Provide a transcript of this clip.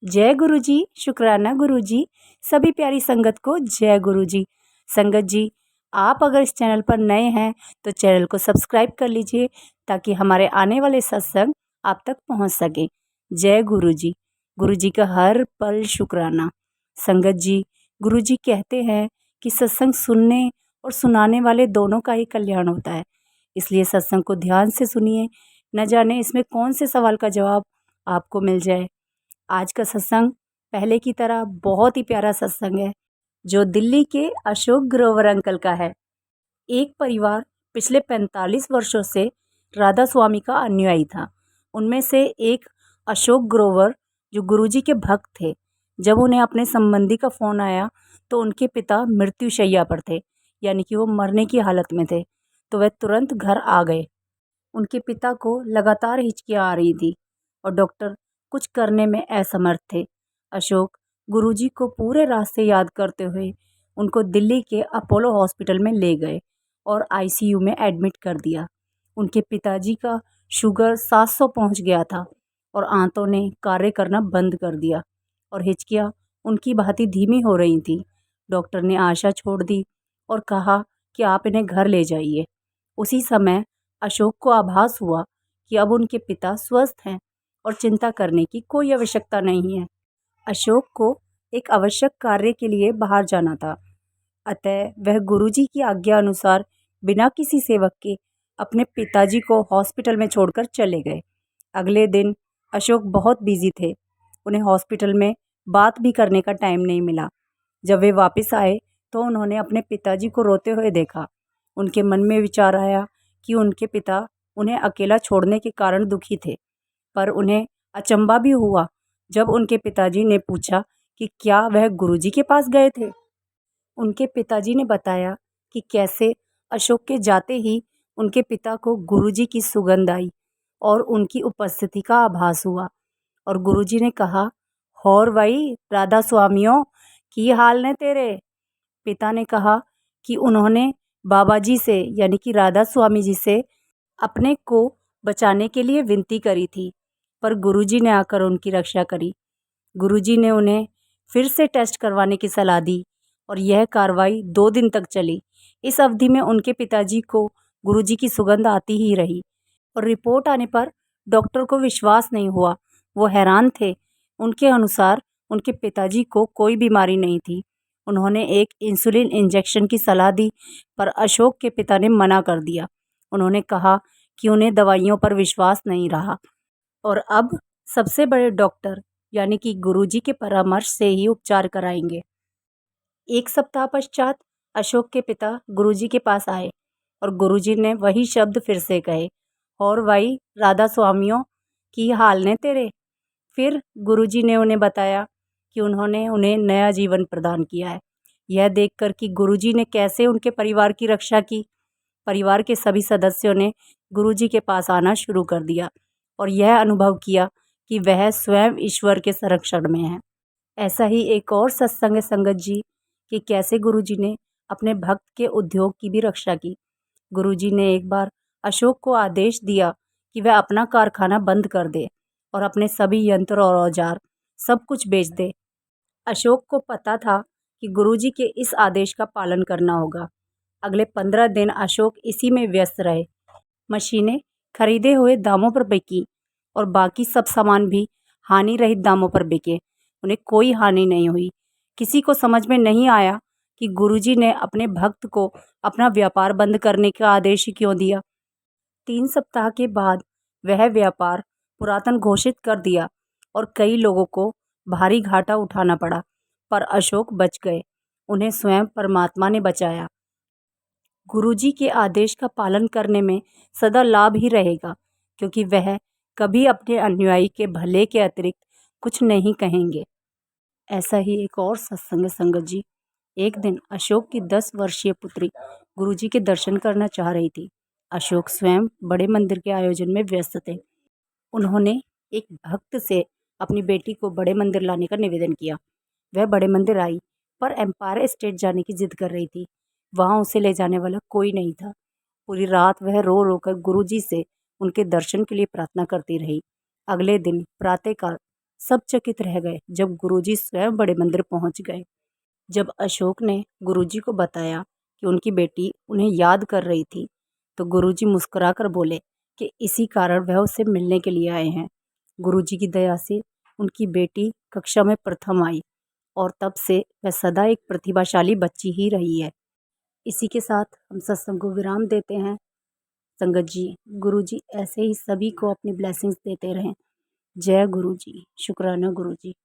जय गुरु जी, शुक्राना गुरु जी। सभी प्यारी संगत को जय गुरु जी। संगत जी, आप अगर इस चैनल पर नए हैं तो चैनल को सब्सक्राइब कर लीजिए ताकि हमारे आने वाले सत्संग आप तक पहुंच सके। जय गुरु जी का हर पल शुक्राना। संगत जी, गुरु जी कहते हैं कि सत्संग सुनने और सुनाने वाले दोनों का ही कल्याण होता है, इसलिए सत्संग को ध्यान से सुनिए। न जाने इसमें कौन से सवाल का जवाब आपको मिल जाए। आज का सत्संग पहले की तरह बहुत ही प्यारा सत्संग है जो दिल्ली के अशोक ग्रोवर अंकल का है। एक परिवार पिछले 45 वर्षों से राधा स्वामी का अनुयायी था। उनमें से एक अशोक ग्रोवर जो गुरुजी के भक्त थे, जब उन्हें अपने संबंधी का फ़ोन आया तो उनके पिता मृत्युशैया पर थे, यानी कि वो मरने की हालत में थे। तो वह तुरंत घर आ गए। उनके पिता को लगातार हिचकियाँ आ रही थी और डॉक्टर कुछ करने में असमर्थ थे। अशोक गुरुजी को पूरे रास्ते याद करते हुए उनको दिल्ली के अपोलो हॉस्पिटल में ले गए और आईसीयू में एडमिट कर दिया। उनके पिताजी का शुगर 700 पहुंच गया था और आंतों ने कार्य करना बंद कर दिया और हिचकियाँ उनकी भांति धीमी हो रही थी। डॉक्टर ने आशा छोड़ दी और कहा कि आप इन्हें घर ले जाइए। उसी समय अशोक को आभास हुआ कि अब उनके पिता स्वस्थ हैं और चिंता करने की कोई आवश्यकता नहीं है। अशोक को एक आवश्यक कार्य के लिए बाहर जाना था, अतः वह गुरुजी की आज्ञा अनुसार बिना किसी सेवक के अपने पिताजी को हॉस्पिटल में छोड़कर चले गए। अगले दिन अशोक बहुत बिजी थे। उन्हें हॉस्पिटल में बात भी करने का टाइम नहीं मिला। जब वे वापस आए तो उन्होंने अपने पिताजी को रोते हुए देखा। उनके मन में विचार आया कि उनके पिता उन्हें अकेला छोड़ने के कारण दुखी थे, पर उन्हें अचंभा भी हुआ जब उनके पिताजी ने पूछा कि क्या वह गुरुजी के पास गए थे। उनके पिताजी ने बताया कि कैसे अशोक के जाते ही उनके पिता को गुरुजी की सुगंध आई और उनकी उपस्थिति का आभास हुआ और गुरुजी ने कहा, "और भाई राधा स्वामियों, की हाल ने तेरे?" पिता ने कहा कि उन्होंने बाबा जी से यानी कि राधा स्वामी जी से अपने को बचाने के लिए विनती करी थी, पर गुरुजी ने आकर उनकी रक्षा करी। गुरुजी ने उन्हें फिर से टेस्ट करवाने की सलाह दी और यह कार्रवाई 2 दिन तक चली। इस अवधि में उनके पिताजी को गुरुजी की सुगंध आती ही रही और रिपोर्ट आने पर डॉक्टर को विश्वास नहीं हुआ। वो हैरान थे। उनके अनुसार उनके पिताजी को कोई बीमारी नहीं थी। उन्होंने एक इंसुलिन इंजेक्शन की सलाह दी, पर अशोक के पिता ने मना कर दिया। उन्होंने कहा कि उन्हें दवाइयों पर विश्वास नहीं रहा और अब सबसे बड़े डॉक्टर यानी कि गुरुजी के परामर्श से ही उपचार कराएंगे। एक सप्ताह पश्चात अशोक के पिता गुरुजी के पास आए और गुरुजी ने वही शब्द फिर से कहे, "और भाई राधा स्वामियों, की हाल ने तेरे?" फिर गुरुजी ने उन्हें बताया कि उन्होंने उन्हें नया जीवन प्रदान किया है। यह देखकर कि गुरुजी ने कैसे उनके परिवार की रक्षा की, परिवार के सभी सदस्यों ने गुरुजी के पास आना शुरू कर दिया और यह अनुभव किया कि वह स्वयं ईश्वर के संरक्षण में है। ऐसा ही एक और सत्संग है संगत जी कि कैसे गुरुजी ने अपने भक्त के उद्योग की भी रक्षा की। गुरुजी ने एक बार अशोक को आदेश दिया कि वह अपना कारखाना बंद कर दे और अपने सभी यंत्र और औजार सब कुछ बेच दे। अशोक को पता था कि गुरुजी के इस आदेश का पालन करना होगा। अगले 15 दिन अशोक इसी में व्यस्त रहे। मशीनें खरीदे हुए दामों पर बिकी और बाकी सब सामान भी हानि रहित दामों पर बिके। उन्हें कोई हानि नहीं हुई। किसी को समझ में नहीं आया कि गुरुजी ने अपने भक्त को अपना व्यापार बंद करने का आदेश ही क्यों दिया। 3 सप्ताह के बाद वह व्यापार पुरातन घोषित कर दिया और कई लोगों को भारी घाटा उठाना पड़ा, पर अशोक बच गए। उन्हें स्वयं परमात्मा ने बचाया। गुरुजी के आदेश का पालन करने में सदा लाभ ही रहेगा, क्योंकि वह कभी अपने अनुयायी के भले के अतिरिक्त कुछ नहीं कहेंगे। ऐसा ही एक और सत्संग है संगत जी। एक दिन अशोक की 10 वर्षीय पुत्री गुरुजी के दर्शन करना चाह रही थी। अशोक स्वयं बड़े मंदिर के आयोजन में व्यस्त थे। उन्होंने एक भक्त से अपनी बेटी को बड़े मंदिर लाने का निवेदन किया। वह बड़े मंदिर आई, पर एम्पायर स्टेट जाने की जिद कर रही थी। वहाँ उसे ले जाने वाला कोई नहीं था। पूरी रात वह रो रो कर गुरुजी से उनके दर्शन के लिए प्रार्थना करती रही। अगले दिन प्रातःकाल सब चकित रह गए जब गुरुजी स्वयं बड़े मंदिर पहुंच गए। जब अशोक ने गुरुजी को बताया कि उनकी बेटी उन्हें याद कर रही थी, तो गुरुजी मुस्कुराकर बोले कि इसी कारण वह उससे मिलने के लिए आए हैं। गुरुजी की दया से उनकी बेटी कक्षा में प्रथम आई और तब से वह सदा एक प्रतिभाशाली बच्ची ही रही है। इसी के साथ हम सत्संग को विराम देते हैं। संगत जी, गुरुजी ऐसे ही सभी को अपनी ब्लेसिंग्स देते रहें। जय गुरुजी। शुक्राना गुरुजी।